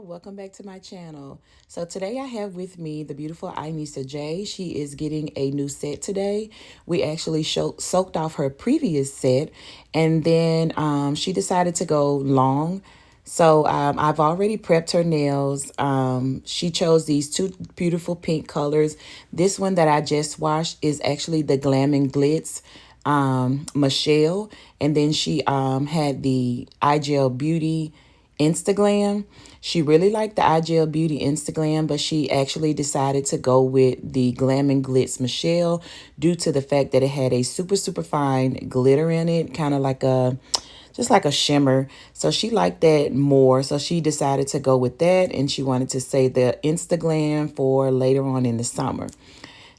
welcome back to my channel. So today I have with me the beautiful Inisa J. She is getting a new set today. We actually soaked off her previous set, and then she decided to go long. So I've already prepped her nails. She chose these two beautiful pink colors. This one that I just washed is actually the Glam and Glitz Michelle, and then she had the iGel Beauty Instagram. She really liked the iGel Beauty Instagram, but she actually decided to go with the Glam and Glitz Michelle due to the fact that it had a super fine glitter in it, kind of like a just like a shimmer. So she liked that more. So she decided to go with that, and she wanted to say the Instagram for later on in the summer.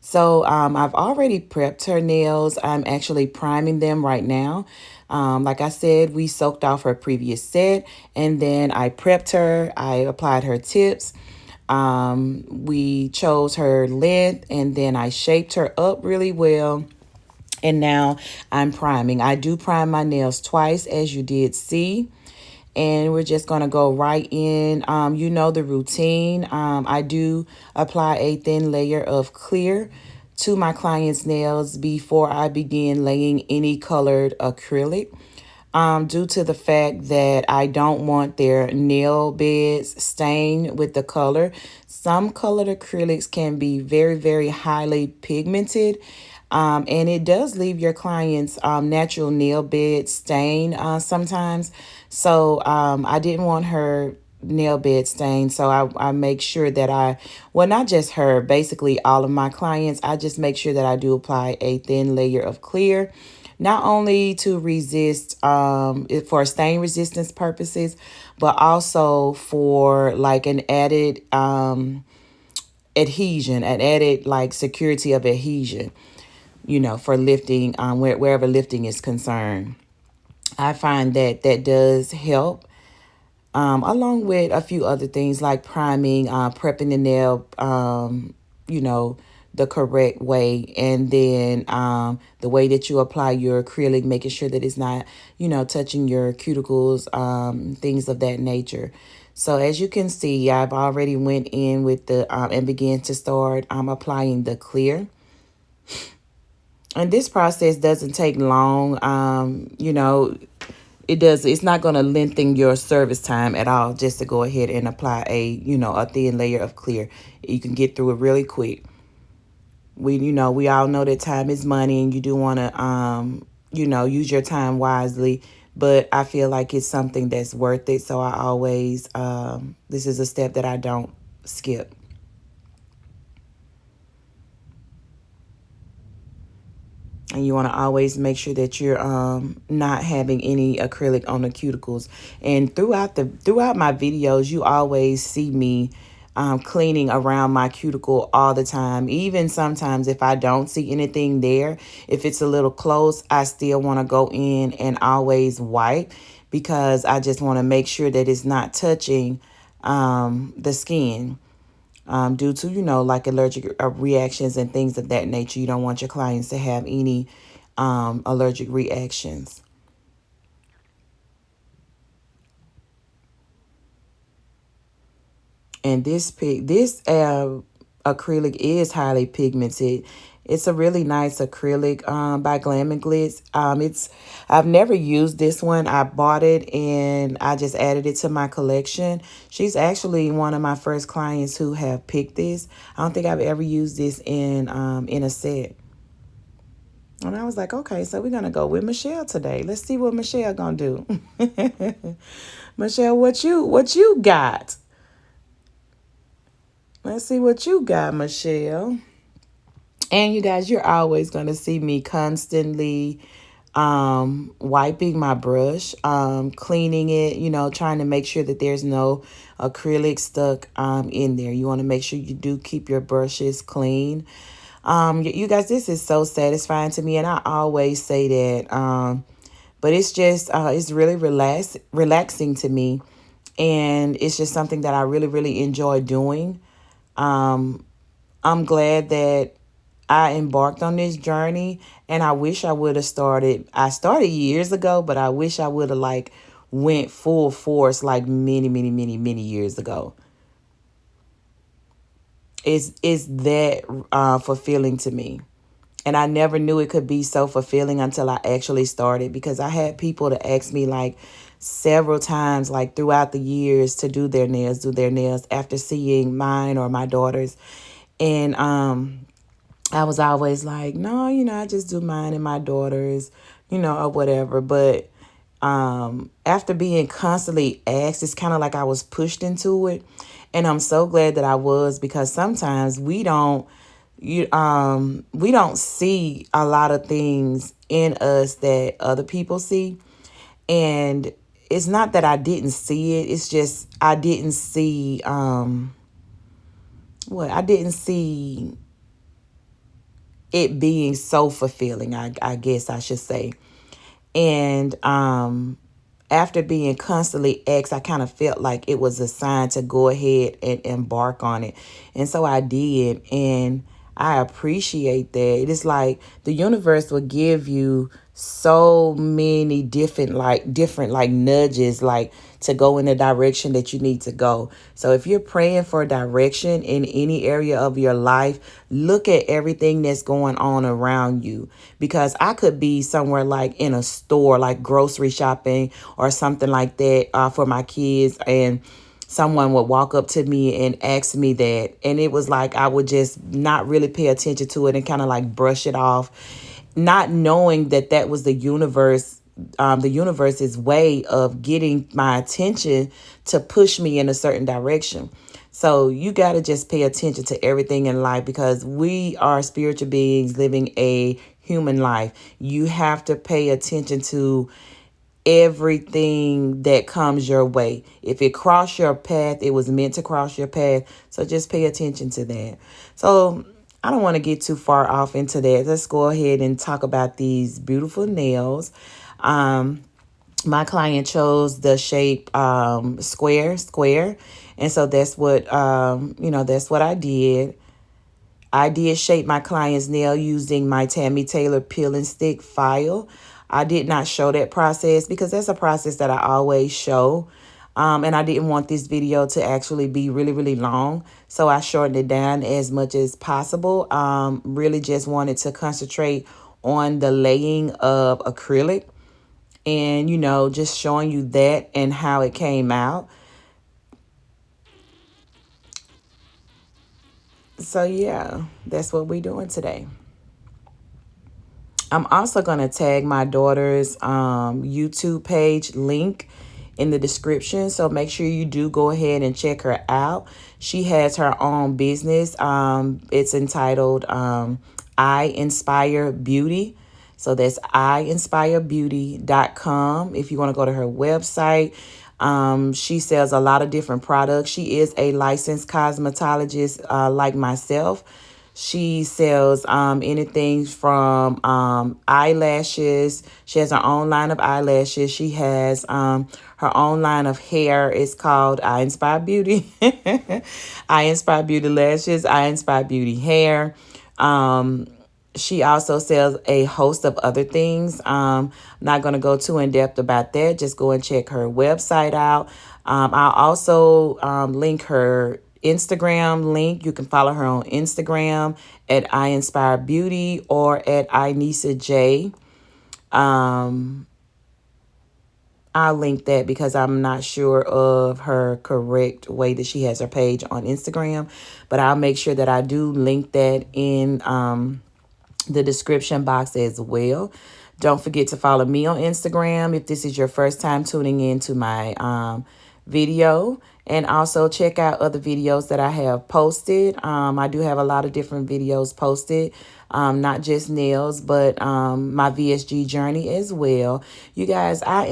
So I've already prepped her nails. I'm actually priming them right now. Like I said, we soaked off her previous set, and then I prepped her. I applied her tips. We chose her length, and then I shaped her up really well. And now I'm priming. I do prime my nails twice, as you did see. And we're just going to go right in. You know the routine. I do apply a thin layer of clear to my client's nails before I begin laying any colored acrylic. Due to the fact that I don't want their nail beds stained with the color. Some colored acrylics can be very highly pigmented. And it does leave your client's natural nail bed stain sometimes. So I didn't want her nail bed stain. So I make sure that well, not just her, basically all of my clients, I just make sure that I do apply a thin layer of clear. Not only to resist for stain resistance purposes, but also for like an added adhesion, an added like security of adhesion, you know, for lifting wherever lifting is concerned. I find that that does help, along with a few other things like priming, prepping the nail, you know, the correct way, and then the way that you apply your acrylic, making sure that it's not, you know, touching your cuticles, things of that nature. So as you can see, I've already went in with the and began to start applying the clear. And this process doesn't take long. You know, it's not going to lengthen your service time at all just to go ahead and apply a thin layer of clear. You can get through it really quick. We all know that time is money, and you do want to, use your time wisely. But I feel like it's something that's worth it. So I always, this is a step that I don't skip. And you want to always make sure that you're not having any acrylic on the cuticles. And throughout my videos, you always see me cleaning around my cuticle all the time. Even sometimes if I don't see anything there, if it's a little close, I still want to go in and always wipe, because I just want to make sure that it's not touching the skin. Due to, like allergic reactions and things of that nature. You don't want your clients to have any allergic reactions. And this acrylic is highly pigmented. It's a really nice acrylic by Glam and Glitz. I've never used this one. I bought it and I just added it to my collection. She's actually one of my first clients who have picked this. I don't think I've ever used this in a set. And I was like, okay, so we're gonna go with Michelle today. Let's see what Michelle gonna do. Michelle, what you got? Let's see what you got, Michelle. And you guys, you're always going to see me constantly wiping my brush, cleaning it, trying to make sure that there's no acrylic stuck in there. You want to make sure you do keep your brushes clean. You guys, this is so satisfying to me, and I always say that. But it's just, it's really relaxing to me, and it's just something that I really enjoy doing. I'm glad that I embarked on this journey, and I wish I would have started. I started years ago, but I wish I would have went full force like many, many, many, many years ago. It's that fulfilling to me. And I never knew it could be so fulfilling until I actually started, because I had people to ask me like several times, like throughout the years, to do their nails after seeing mine or my daughter's. And I was always like, no, I just do mine and my daughter's, or whatever. But after being constantly asked, it's kind of like I was pushed into it. And I'm so glad that I was, because sometimes we don't see a lot of things in us that other people see. And it's not that I didn't see it, it's just I didn't see I didn't see it being so fulfilling, I guess I should say. And after being constantly asked, I kind of felt like it was a sign to go ahead and embark on it. And so I did. And I appreciate that. It is like the universe will give you so many different like nudges, like to go in the direction that you need to go. So if you're praying for direction in any area of your life, look at everything that's going on around you. Because I could be somewhere like in a store, like grocery shopping or something like that for my kids, and someone would walk up to me and ask me that. And it was like I would just not really pay attention to it and kind of like brush it off, not knowing that that was the universe's way of getting my attention to push me in a certain direction. So you got to just pay attention to everything in life, because we are spiritual beings living a human life. You have to pay attention to everything that comes your way. If it crossed your path, it was meant to cross your path. So just pay attention to that. So I don't want to get too far off into that. Let's go ahead and talk about these beautiful nails. My client chose the shape square. And so that's what, that's what I did. I did shape my client's nail using my Tammy Taylor peel and stick file. I did not show that process because that's a process that I always show. And I didn't want this video to actually be really, really long. So I shortened it down as much as possible. Really just wanted to concentrate on the laying of acrylic and, just showing you that and how it came out. So yeah, that's what we're doing today. I'm also going to tag my daughter's YouTube page link in the description. So make sure you do go ahead and check her out. She has her own business. It's entitled I Inspire Beauty. So that's IInspirebeauty.com. If you want to go to her website, she sells a lot of different products. She is a licensed cosmetologist like myself. She sells anything from eyelashes. She has her own line of eyelashes. She has her own line of hair. It's called I Inspire Beauty. I Inspire Beauty Lashes. I Inspire Beauty Hair. She also sells a host of other things. Not going to go too in depth about that. Just go and check her website out. I'll also link her Instagram link. You can follow her on Instagram at I Inspire Beauty or at Inisa J. I'll link that because I'm not sure of her correct way that she has her page on Instagram, but I'll make sure that I do link that in the description box as well. Don't forget to follow me on Instagram if this is your first time tuning in to my video. And also check out other videos that I have posted. I do have a lot of different videos posted, not just nails, but my VSG journey as well. You guys, I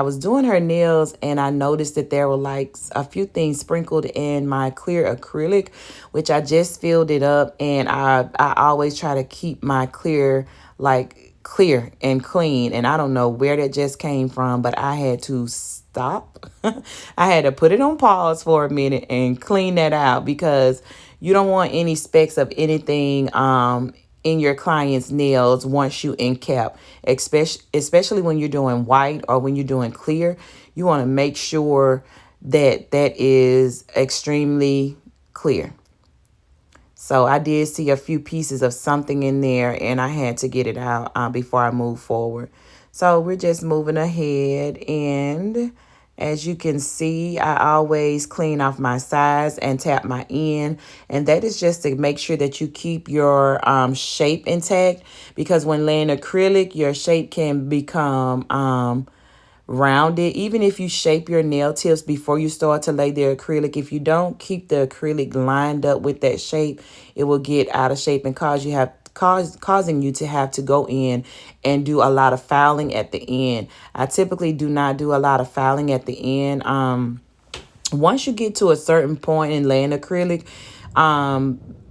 was doing her nails and I noticed that there were like a few things sprinkled in my clear acrylic, which I just filled it up. And I always try to keep my clear clear and clean. And I don't know where that just came from, but I had to stop. I had to put it on pause for a minute and clean that out because you don't want any specks of anything in your client's nails once you encap, especially when you're doing white or when you're doing clear. You want to make sure that that is extremely clear. So I did see a few pieces of something in there, and I had to get it out before I move forward. So we're just moving ahead, and as you can see, I always clean off my sides and tap my end, and that is just to make sure that you keep your shape intact, because when laying acrylic, your shape can become rounded. Even if you shape your nail tips before you start to lay the acrylic, if you don't keep the acrylic lined up with that shape, it will get out of shape and causing you to have to go in and do a lot of filing at the end. I typically do not do a lot of filing at the end. Once you get to a certain point in laying acrylic,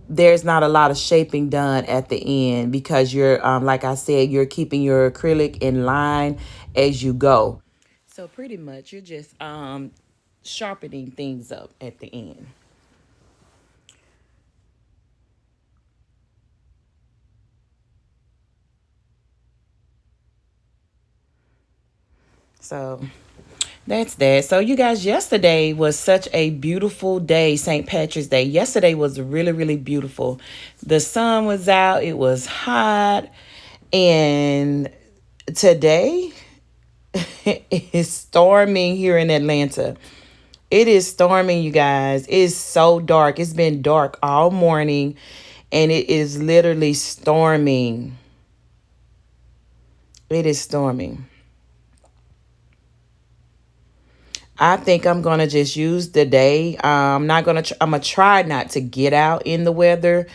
there's not a lot of shaping done at the end, because you're, like I said, you're keeping your acrylic in line as you go. So pretty much you're just sharpening things up at the end. So that's that. So you guys, yesterday was such a beautiful day, St. Patrick's Day. Yesterday was really, really beautiful. The sun was out, it was hot, and today it is storming here in Atlanta. It is storming, you guys. It's so dark. It's been dark all morning, and it is literally storming. It is storming. I think I'm gonna just use the day. I'm not gonna. I'm gonna try not to get out in the weather.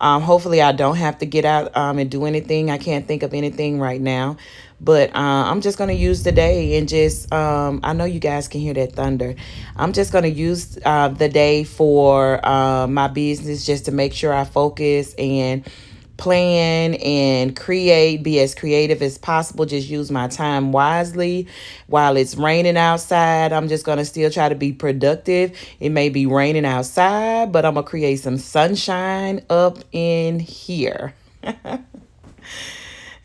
Hopefully, I don't have to get out and do anything. I can't think of anything right now, but I'm just gonna use the day and just. I know you guys can hear that thunder. I'm just gonna use the day for my business, just to make sure I focus and plan and create, be as creative as possible. Just use my time wisely. While it's raining outside, I'm just going to still try to be productive. It may be raining outside, but I'm going to create some sunshine up in here.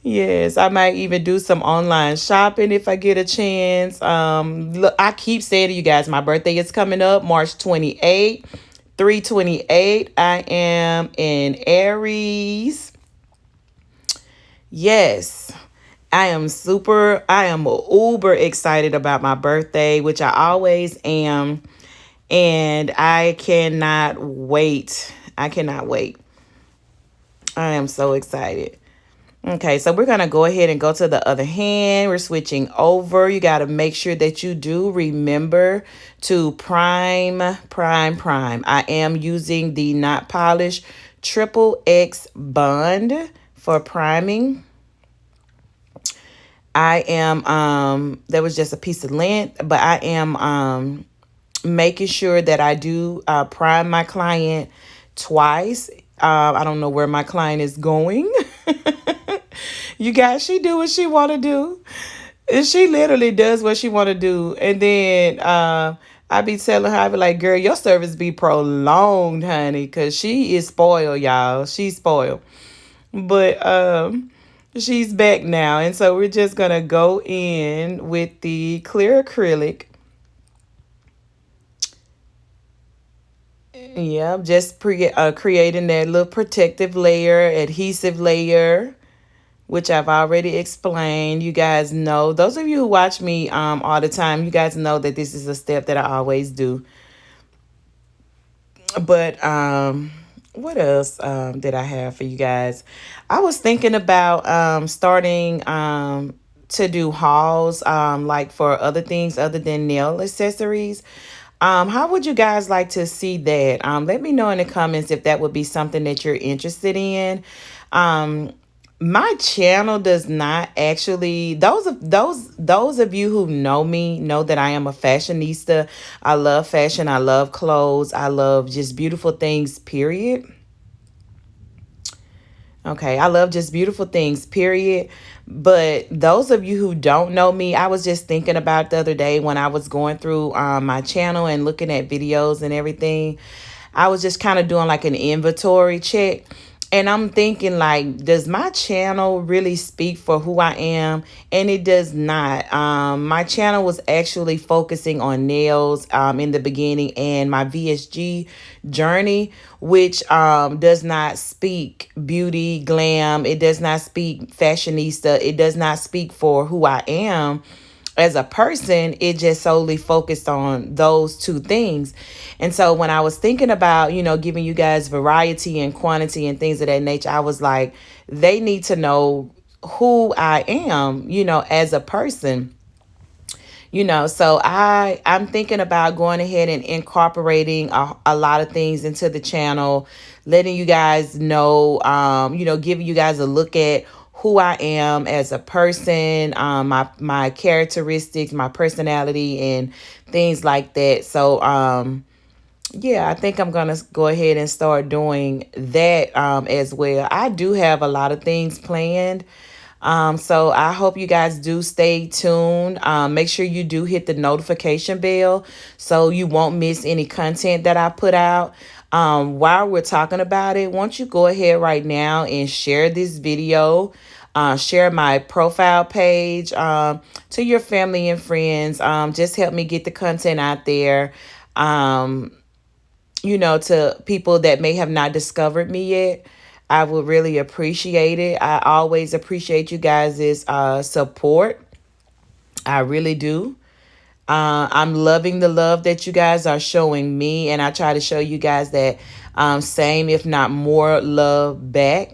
Yes, I might even do some online shopping if I get a chance. Look, I keep saying to you guys, my birthday is coming up, March 28th. 328. I am in Aries. Yes. I am uber excited about my birthday, which I always am. And I cannot wait. I cannot wait. I am so excited. Okay, so we're going to go ahead and go to the other hand. We're switching over. You got to make sure that you do remember to prime. I am using the Not Polish Triple X Bond for priming. I am, there was just a piece of lint, but I am making sure that I do prime my client twice. I don't know where my client is going. You guys, she do what she want to do. And she literally does what she want to do. And then I be telling her, I be like, girl, your service be prolonged, honey, because she is spoiled, y'all. She's spoiled. But she's back now. And so we're just going to go in with the clear acrylic. Yeah, just creating that little protective layer, adhesive layer, which I've already explained. You guys know, those of you who watch me all the time, you guys know that this is a step that I always do. But what else did I have for you guys? I was thinking about starting to do hauls like for other things other than nail accessories. How would you guys like to see that? Let me know in the comments if that would be something that you're interested in. My channel does not actually, those of you who know me know that I am a fashionista. I love fashion, I love clothes, I love just beautiful things, period. Okay, I love just beautiful things, period. But those of you who don't know me, I was just thinking about the other day when I was going through my channel and looking at videos and everything. I was just kind of doing like an inventory check. And I'm thinking, like, does my channel really speak for who I am? And it does not. My channel was actually focusing on nails in the beginning, and my VSG journey, which does not speak beauty, glam. It does not speak fashionista. It does not speak for who I am as a person. It just solely focused on those two things. And so when I was thinking about, giving you guys variety and quantity and things of that nature, I was like, they need to know who I am, as a person. So I'm thinking about going ahead and incorporating a lot of things into the channel, letting you guys know, giving you guys a look at who I am as a person, my characteristics, my personality, and things like that. So yeah, I think I'm gonna go ahead and start doing that as well. I do have a lot of things planned. So I hope you guys do stay tuned. Make sure you do hit the notification bell so you won't miss any content that I put out. While we're talking about it, won't you go ahead right now and share this video, share my profile page to your family and friends. Just help me get the content out there. Um, to people that may have not discovered me yet. I would really appreciate it. I always appreciate you guys' support. I really do. I'm loving the love that you guys are showing me, and I try to show you guys that same, if not more, love back.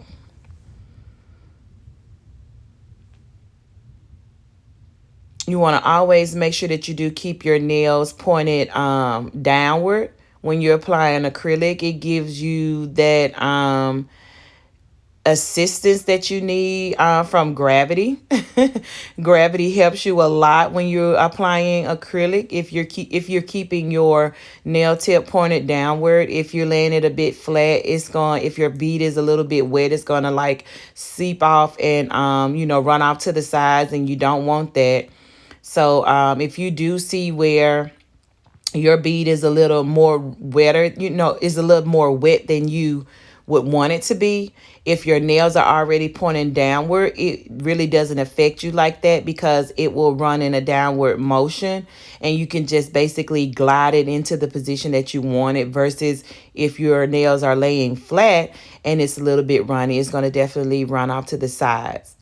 You want to always make sure that you do keep your nails pointed downward when you're applying acrylic. It gives you that assistance that you need from gravity. Gravity helps you a lot when you're applying acrylic. If you're keeping your nail tip pointed downward, if you're laying it a bit flat, if your bead is a little bit wet, it's gonna like seep off and run off to the sides, and you don't want that. So if you do see where your bead is a little more wetter, is a little more wet than you would want it to be. If your nails are already pointing downward, it really doesn't affect you like that because it will run in a downward motion, and you can just basically glide it into the position that you want it, versus if your nails are laying flat and it's a little bit runny, it's going to definitely run off to the sides.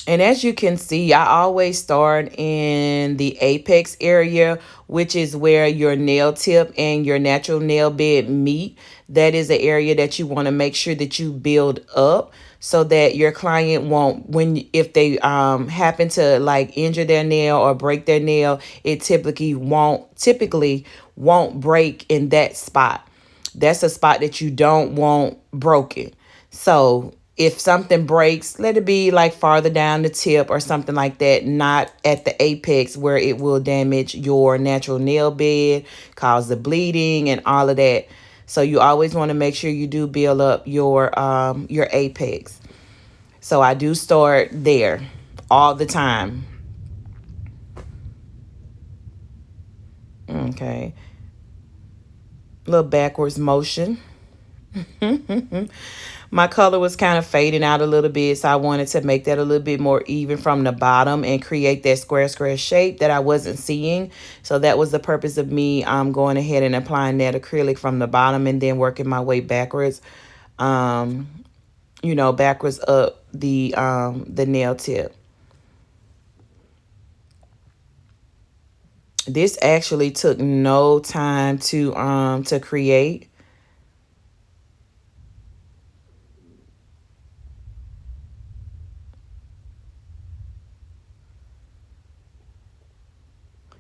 And as you can see, I always start in the apex area, which is where your nail tip and your natural nail bed meet. That is the area that you want to make sure that you build up so that your client won't, if they happen to like injure their nail or break their nail, it typically won't break in that spot. That's a spot that you don't want broken. So if something breaks, let it be like farther down the tip or something like that, not at the apex where it will damage your natural nail bed, cause the bleeding and all of that. So you always want to make sure you do build up your apex. So I do start there all the time. Okay. Little backwards motion. My color was kind of fading out a little bit, so I wanted to make that a little bit more even from the bottom and create that square shape that I wasn't seeing. So that was the purpose of me going ahead and applying that acrylic from the bottom and then working my way backwards, backwards up the nail tip. This actually took no time to create.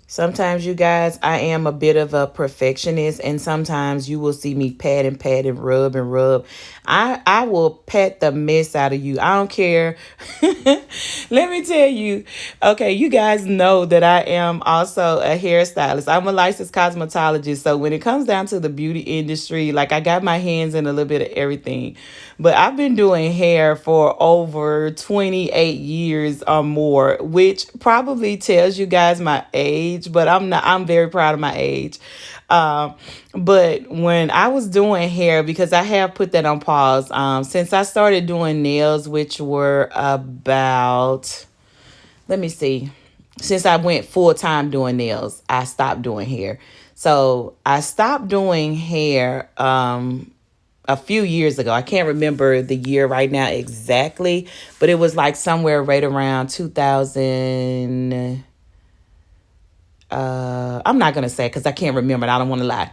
Sometimes, you guys, I am a bit of a perfectionist, and sometimes you will see me pat and rub and rub. I will pat the mess out of you. I don't care. Let me tell you. Okay, you guys know that I am also a hairstylist. I'm a licensed cosmetologist. So when it comes down to the beauty industry, like I got my hands in a little bit of everything. But I've been doing hair for over 28 years or more, which probably tells you guys my age, but I'm not, I'm very proud of my age. um, but when I was doing hair, because I have put that on pause, since I started doing nails, which were about, let me see, since I went full time doing nails, I stopped doing hair. So I stopped doing hair a few years ago. I can't remember the year right now exactly, but it was like somewhere right around 2000. I'm not gonna say because I can't remember and I don't want to lie.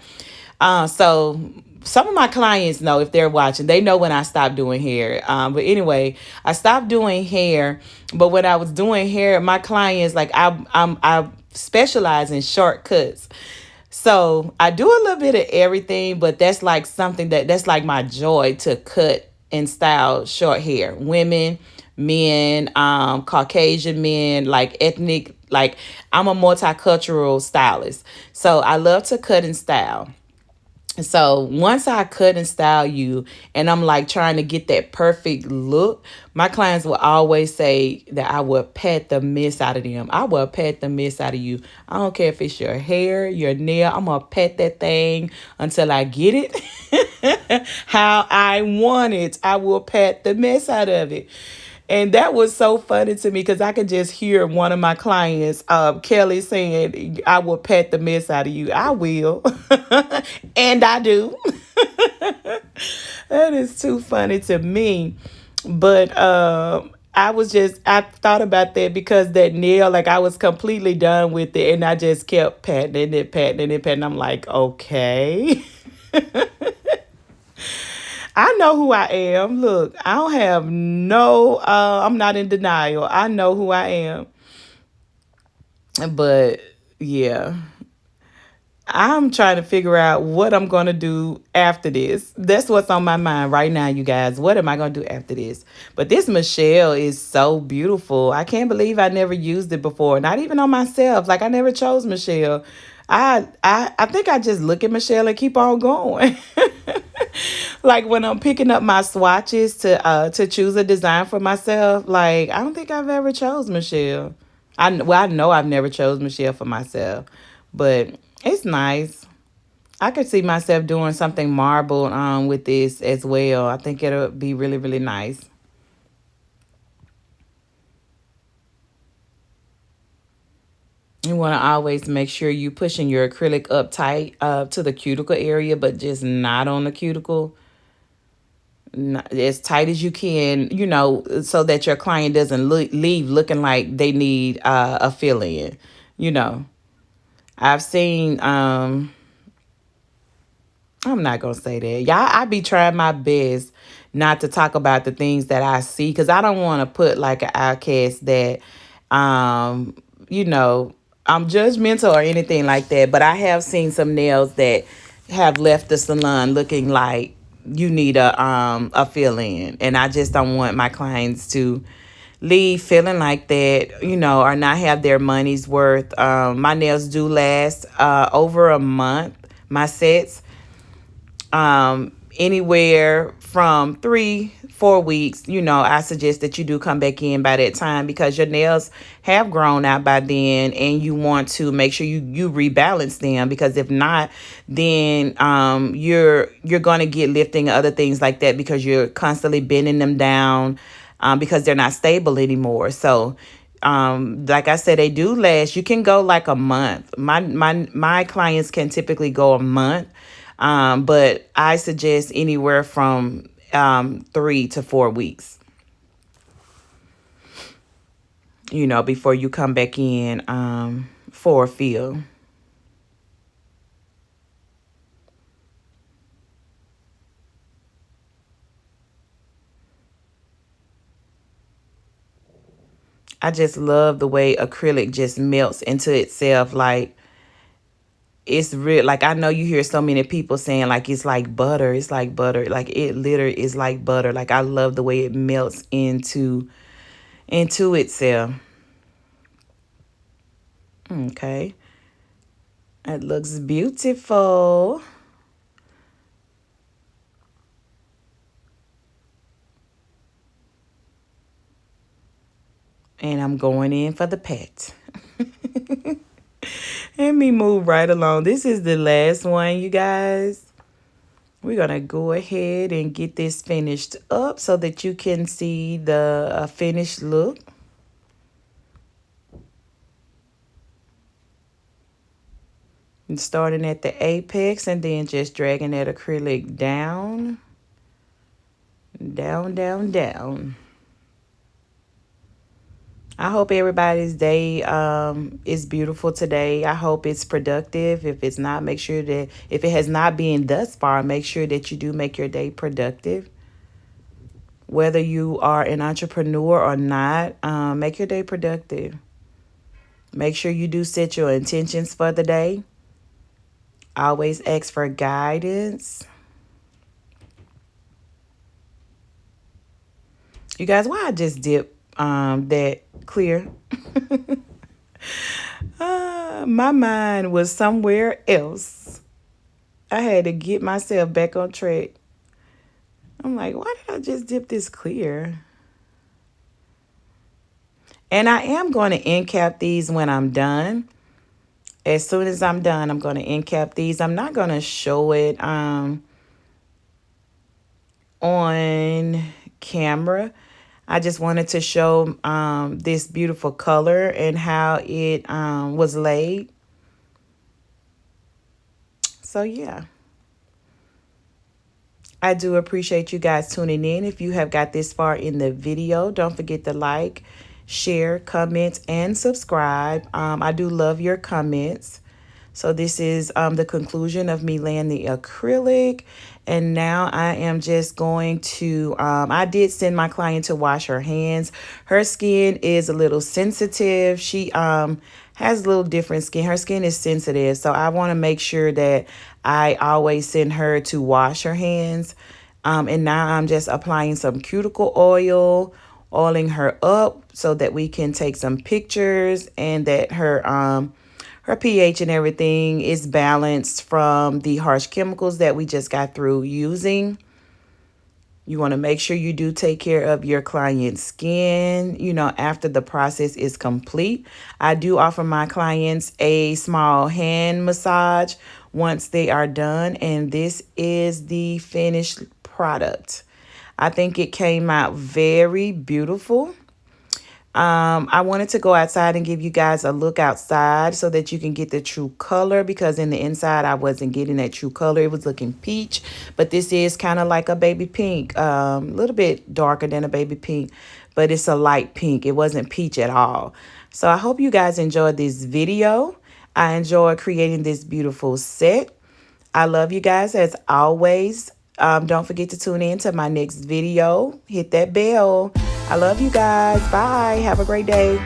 So some of my clients know, if they're watching, they know when I stopped doing hair. But anyway, I stopped doing hair. But when I was doing hair, my clients, like, I specialize in shortcuts. So I do a little bit of everything, but that's like something that's like my joy, to cut and style short hair. Women, men, Caucasian men, like ethnic, like I'm a multicultural stylist. So I love to cut and style. So once I cut and style you, and I'm like trying to get that perfect look, my clients will always say that I will pat the mess out of them. I will pat the mess out of you. I don't care if it's your hair, your nail. I'm gonna pat that thing until I get it how I want it. I will pat the mess out of it. And that was so funny to me because I could just hear one of my clients, Kelly, saying, I will pat the mess out of you. I will. And I do. That is too funny to me. But I thought about that because that nail, like I was completely done with it. And I just kept patting it, patting. I'm like, okay. I know who I am. Look, I don't have no, I'm not in denial. I know who I am. But yeah, I'm trying to figure out what I'm going to do after this. That's what's on my mind right now, you guys. What am I going to do after this? But this Michelle is so beautiful. I can't believe I never used it before. Not even on myself. Like, I never chose Michelle. I think I just look at Michelle and keep on going. Like when I'm picking up my swatches to choose a design for myself, like I don't think I've ever chose Michelle. I know I've never chose Michelle for myself, but it's nice. I could see myself doing something marble with this as well. I think it'll be really, really nice. You want to always make sure you pushing your acrylic up tight to the cuticle area, but just not on the cuticle. As tight as you can, so that your client doesn't leave looking like they need a fill in. You know, I've seen, I'm not going to say that. Y'all, I be trying my best not to talk about the things that I see because I don't want to put like an outcast that, um, you know, I'm judgmental or anything like that. But I have seen some nails that have left the salon looking like you need a fill in. And I just don't want my clients to leave feeling like that, or not have their money's worth. My nails do last over a month, my sets, anywhere from 3 4 weeks. I suggest that you do come back in by that time because your nails have grown out by then, and you want to make sure you rebalance them, because if not, then you're going to get lifting, other things like that, because you're constantly bending them down, because they're not stable anymore. So like I said, they do last. You can go like a month. My clients can typically go a month, but I suggest anywhere from 3 to 4 weeks, before you come back in for a fill. I just love the way acrylic just melts into itself. Like, it's real. Like, I know you hear so many people saying like it's like butter. It's like butter. Like, it literally is like butter. Like, I love the way it melts into itself. Okay. It looks beautiful. And I'm going in for the pet. Let me move right along. This is the last one, you guys. We're going to go ahead and get this finished up so that you can see the finished look. And starting at the apex and then just dragging that acrylic down, down, down, down. I hope everybody's day is beautiful today. I hope it's productive. If it's not, make sure that if it has not been thus far, make sure that you do make your day productive. Whether you are an entrepreneur or not, make your day productive. Make sure you do set your intentions for the day. Always ask for guidance. You guys, why I just dip that clear? My mind was somewhere else. I had to get myself back on track. I'm like, why did I just dip this clear? And I am going to end cap these when I'm done. As soon as I'm done, I'm going to end cap these. I'm not going to show it on camera. I just wanted to show this beautiful color and how it was laid. So, yeah. I do appreciate you guys tuning in. If you have got this far in the video, don't forget to like, share, comment, and subscribe. I do love your comments. So this is the conclusion of me laying the acrylic. And now I am just going to, I did send my client to wash her hands. Her skin is a little sensitive. She has a little different skin. Her skin is sensitive. So I want to make sure that I always send her to wash her hands. And now I'm just applying some cuticle oil, oiling her up so that we can take some pictures and that her pH and everything is balanced from the harsh chemicals that we just got through using. You want to make sure you do take care of your client's skin, after the process is complete. I do offer my clients a small hand massage once they are done. And this is the finished product. I think it came out very beautiful. I wanted to go outside and give you guys a look outside so that you can get the true color, because in the inside I wasn't getting that true color. It was looking peach, but this is kind of like a baby pink, a little bit darker than a baby pink, but it's a light pink. It wasn't peach at all. So I hope you guys enjoyed this video. I enjoyed creating this beautiful set. I love you guys as always. Don't forget to tune in to my next video. Hit that bell. I love you guys. Bye. Have a great day.